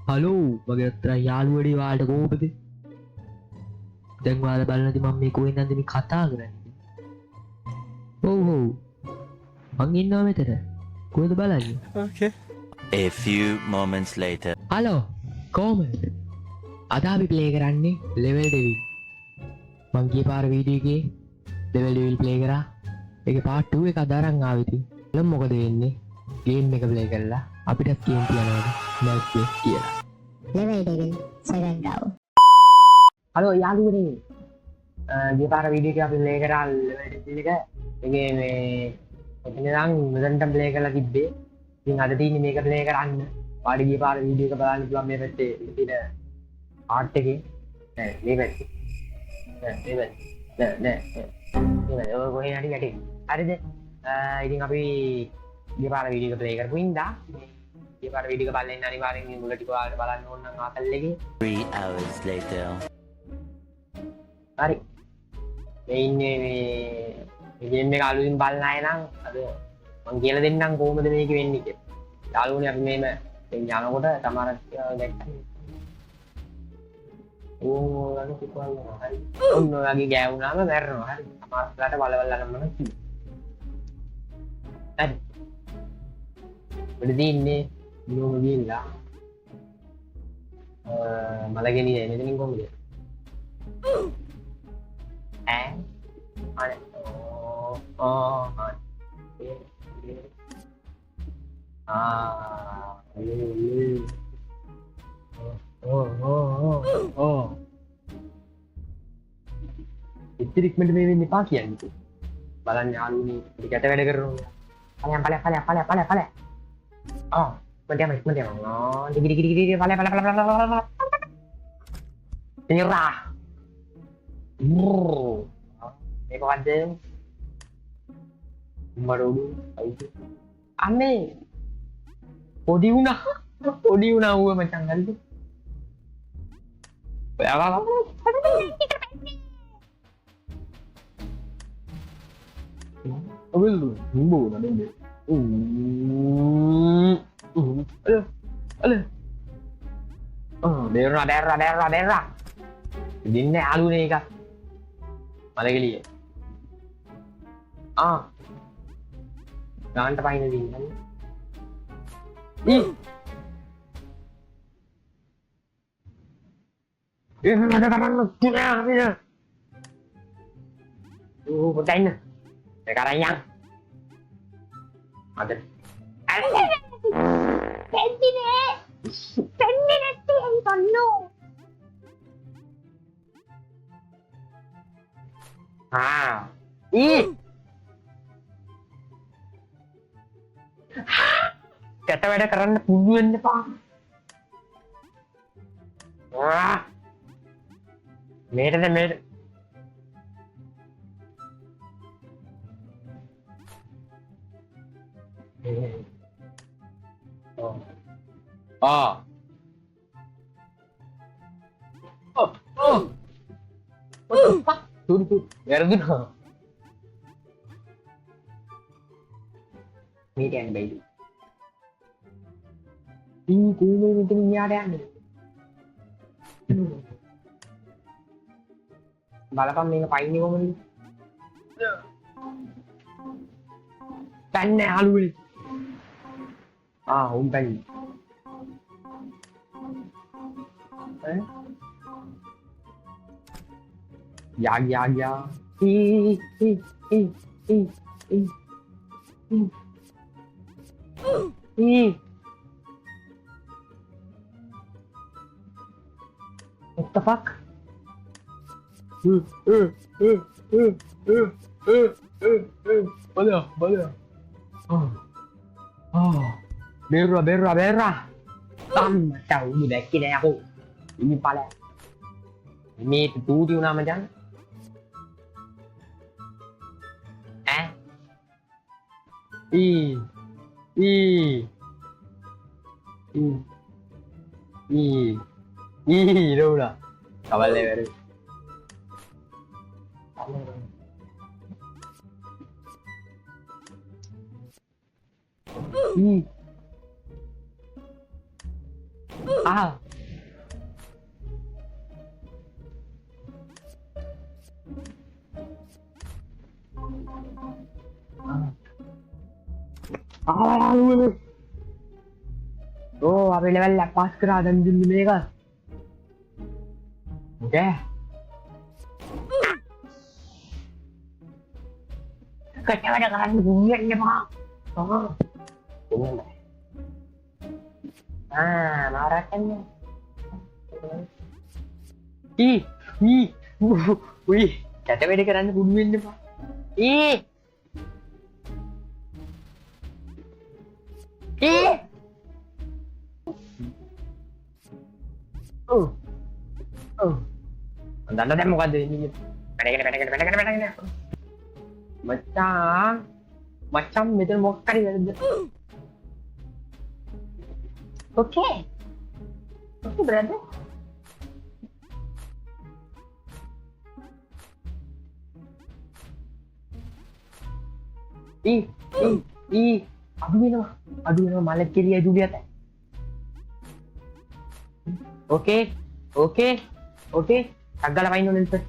Hello මගේ අතර යාළුවඩි වාට කෝපද දැන්වාල බලනති මම මේ කොයි නදම කතා කරන්න ඔව් මං ඉන්නවා මෙතර කොයද බලන්න Okay. A few moments later. Hello කෝම අදාපි ප්ලේ කරන්නේ ලෙවල් ඩෙවිල් මංගේ පාර වීඩියගේ දෙවල් ඩෙවිල් ප්ලේ කරා එක පාට්ටුව එක අදාරං ආවිති ලම් මොකද වෙන්නේ ගේම් එක ප්ලේ කරලා අපිටත් කියම් කියනවද නැත්ේ කියලා Level Devil Second Round. Hello යාළුවනේ ගිය පාර වීඩියෝ එක අපි ප්ලේ කරා ලෙවල් ඩෙවිල් එක ඒකේ මේ එතනනම් මෙතනට ප්ලේ කරලා තිබ්බේ ඉතින් අද තියෙන්නේ මේක ප්ලේ කරන්න පාඩි ගිය පාර වීඩියෝ එක බලන්න පුළුවන් මේ පැත්තේ තියෙන ආර්ට් එකේ නෑ මේ පැත්තේ නෑ ඔය කොහේ හරි යටි හරිද ඉතින් අපි ගිය පාර වීඩියෝ එක ප්ලේ කරපු ඉඳා ගිය පාර වීඩියෝ එක බලන්න අනිවාර්යෙන් මේ මුල ටික ඔයාලට බලන්න ඕන නම් ආකල් එකේ 3 hours later. හරි මේ ඉන්නේ මේ ගේම් එක අලුතින් බලන අය නම් අද මං කියලා දෙන්නම් කොහොමද මේක වෙන්නේ කියලා. යාළුවනේ අපි මේම දැන් යනකොට සමහරක් දැක්කම ඕනනම් කිව්වා හරි. ඔන්න ඔයගේ ගෑවුනාම මැරෙනවා හරි. සමහරట్లాට බලවල් අනම්මන කිව්වා. හරි. වෙලදී ඉන්නේ මොනම ගිහිල්ලා මලගෙනිය මෙතනින් කොහොමද? ඈ අනේ ඉතිරික්මට මේ වෙන්නේ පා කියන්නේ බලන්න යාළුවනේ ඉතින් ගැට වැඩ කරනවා ඵලයන් මන්දියම දිගිරි ඵලය ඉරා මේක වද්ද මරෝඩු අයිති අනේ පොඩි වුණා ඌව මචං හරිද ඔයා අවිල්ලු නිඹුන නෙමෙයි අල බේරා දින්නේ ආලුනේ එක මලගෙලිය ගාන්ට පයින දින්න මට කරන්න තුනෑ පොටයින්න කරයන් අද Pendi නැති ඇයි කන්නෝ කැට වැඩ කරන්න පුළුවන් එපා මේටද මේට වැරදුනා මේක යන්න බැයිද කොහොමද මෙතන න්යාට යන්නේ බලපන් මේක පයින්නේ කොහොමද පැන්නේ ආලුවේ උන් පැන්නේ යා What the fuck? Boleh. Berra. Tahu ni beki dah aku. Ini pala. Ini tu dia nama macam. Đâu lah. Kawan baru. Ah. Oh, අපි level එක pass කරා දැන් දුන්නේ මේක. Okay. කටවඩ කරන්න ගුණයක් නෙමා. මාරකන්නේ. උයි කටවැඩ කරන්න පුඩු වෙන්න එපා. දන්න දැන් මොකද්ද වෙන්නේ? පැනගෙන. මචං මෙතන මොකක් හරි වැරද්ද. Okay, brother. අඩු වෙනවා මලක් කෙලිය ජුලියත්. Okay. අග්ගල වයින් ඕනේ ඉතින්.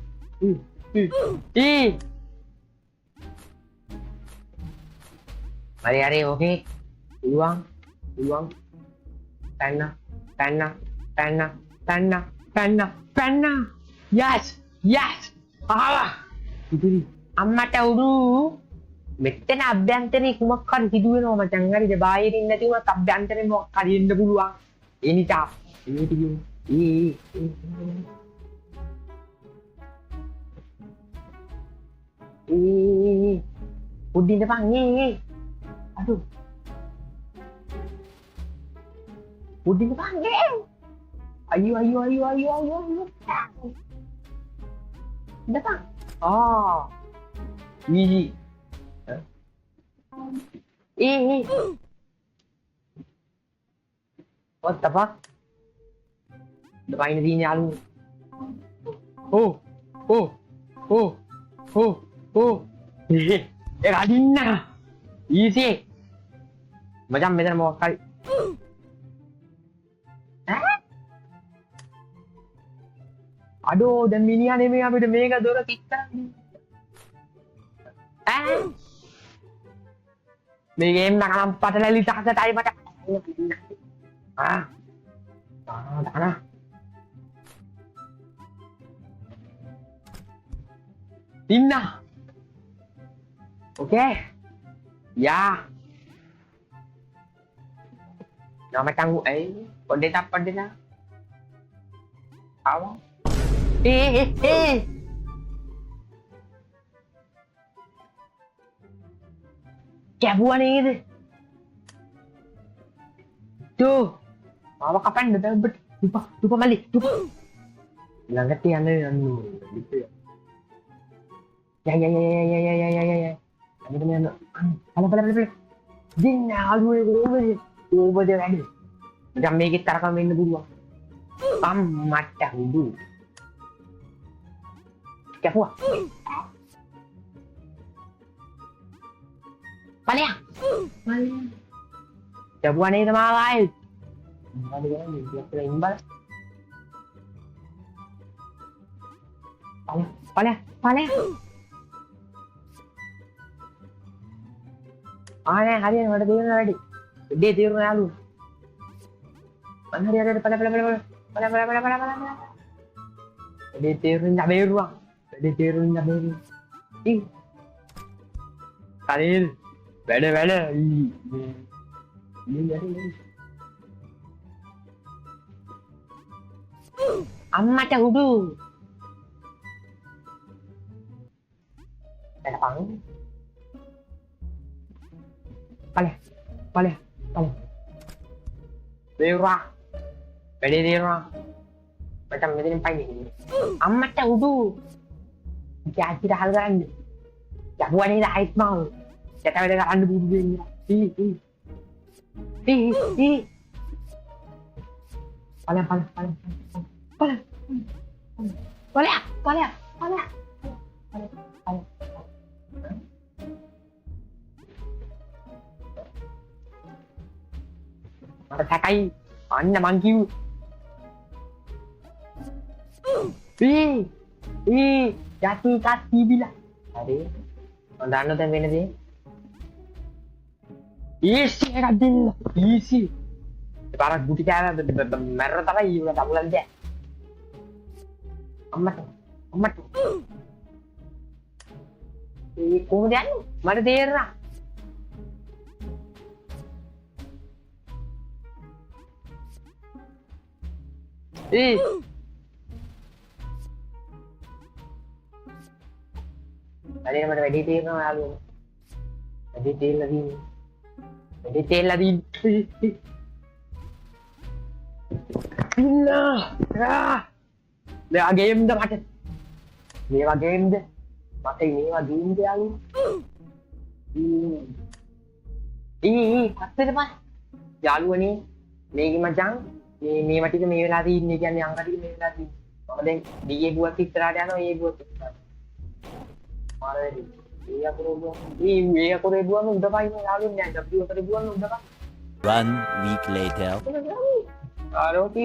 හරි okay. පුළුවන්. පැන්න. Yes. ආවා. ඉතින් අම්මට උඩු මෙතන අභ්‍යන්තරේ කුමක් හරි සිදු වෙනවා මචං. හරිද? බාහිරින් නැති වුණත් අභ්‍යන්තරේ මොකක් හරි එන්න පුළුවන්. ඒ නිසා මේක උඩින් දෙපන් අඩු උඩින් දෙපන් අයියෝ දෙපන් easy what the fuck depan ini nyalung radinna easy macam meter mau kali aduh dan minian ini අපිට මේක දොර කිච්චන්නේ මේ ගේම් එක නම් පටලැලි තහසටයි මට දාන ඉන්න okay ya nama tangguh පොඩ්ඩේ awak කැපුවා නේද? Tuh. Mama kapan dapat lupa mali. ළඟට යන්න Ya. Ada mana? Pala. Din aluwe over there ada. Macam මේකේ තරකම වෙන්න පුළුවන්. මට හුදු. කැපුවා. Palya. Jabuan ini sama lain. Dia imbal. Palya. Hari ada dia ready. Dia tiru lalu. Hari ada palya. Dia tiru nak beruang. Kalil. Beda. Ini. Amma hudu. Ada pang. Palya. Beruang. Beda. Macam ini pagi. Amma hudu. Jadi dah hal kan. Jabuan ini dah ais mau. Kita ada kat anda bulu ni. Palya. Mata sakai. Anda mangkiu. යටි කට්ටි බිලා. හරි. මම දන්නව දැන් වෙන දේ. Easy එකක් දෙන්න. ඊසි. ඒ පාරක් ගුටි කෑම මැරෙන තරයි ඊව දබුලන් දැ. අම්මට. ඒ කොහොමද යන්නේ? මට තේරෙනවා. අනේ මට වැඩි තේරෙනවා යාළුවෝ. වැඩි තේරෙලා තියෙන්නේ. මේවා ගේම්ද මට? මේවා ගේම්ද? මට මේවා ගේම්ද යාළුවෝ? පස්සෙට පස්සේ යාළුවනේ මේකේ මචං මේවා ටික මේ වෙලාව තියෙන්නේ කියන්නේ අංග ටික මේ වෙලාව තියෙන්නේ. මම දැන් ඩීඒ බුවත් ඉස්සරහට යනවා ඒ බුවත් ඉස්සරහට. මාරේදි. ඒ අකුරේ බුවම උඩපයින් යාළුවෝ නෑ W අකුරේ බුවම උඩපයින්. 1 week later. ආරෝපි.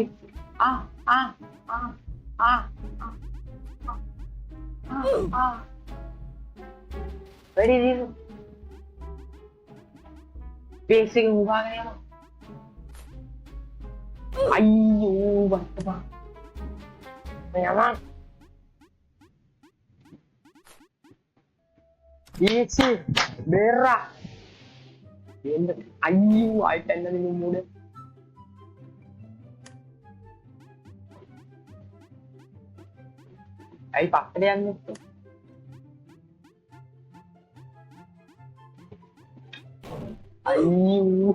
Ready this? Basic උගාගෙන යනවා. අයියෝ වත්තපා. මෙයාම ඊචි බෙරා එන්න අයියෝ ආයිත් එන්නනේ මුඩ අයි පස්සට යන්නේ අයියෝ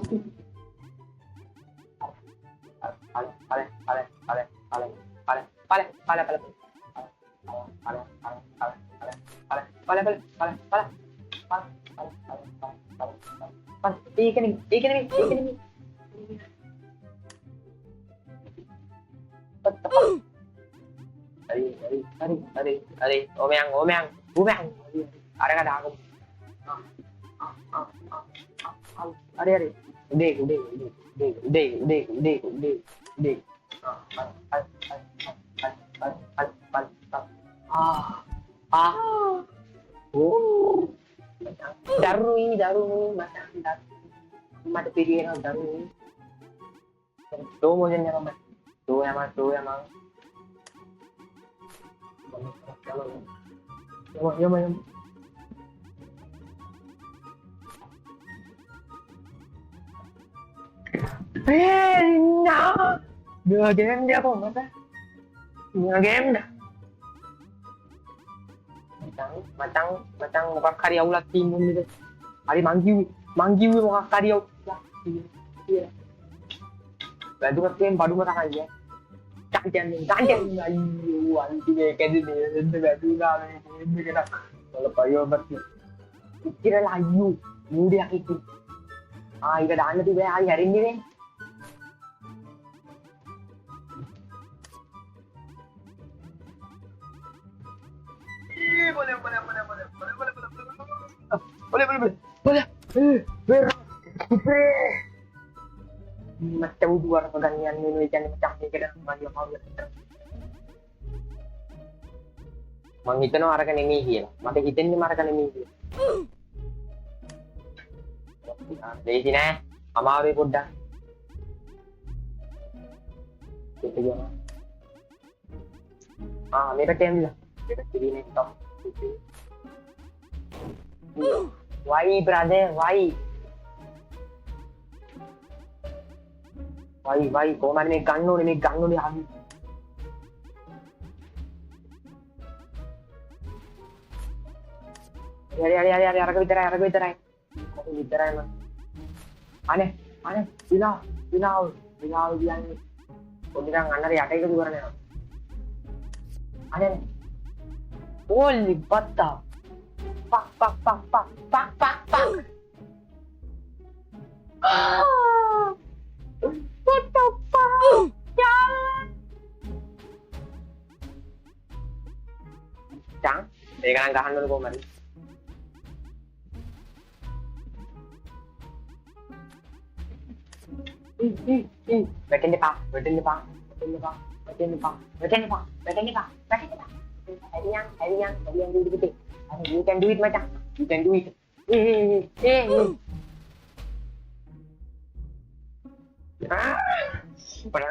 Omeng. Ada aku. Are. Udah. Oh. Daru macam mata pilih orang daru. Tuh mungkin yang mana? Tuh yang mana? Yang. Nah. Dua game dia apa mata? Dua game dah. Macam muka karya ulat timun gitu. Hari manggiu muka karya ulat. Iya. Badu kan badu mata aja. Cancan. Ayo, anti kayak gini. Badu dah ini kena. Kalau kayu berarti. Kira layu. Mudah itu. Ikan dah nanti dia hari ini nih. Boleh. Macam dua pergantian menu ikan pecah ni kena maju mau. Mang itu no arakan ini hil. Mata kita ni arakan ini hil. Dari sini, amawe buddha. Kita jalan. Mereka tem lah. Jadi ni top. Why brother? Why? Kau mana ni ganggu ni habis. Hari, arah biterai. Kau biterai mah. Aneh. Bilau bilang ni. Kau bilang anak dia atai ke luar ni. Aneh. Holy batta. Pak. What the fuck? Cang, angkahan dulu kau mari. Betul ni pak. Macam ni pak. Macam ni pak. Macam ni pak. Macam ni pak. Hari yang dulu kita. You can do it macam. You can do it. Ah. Parang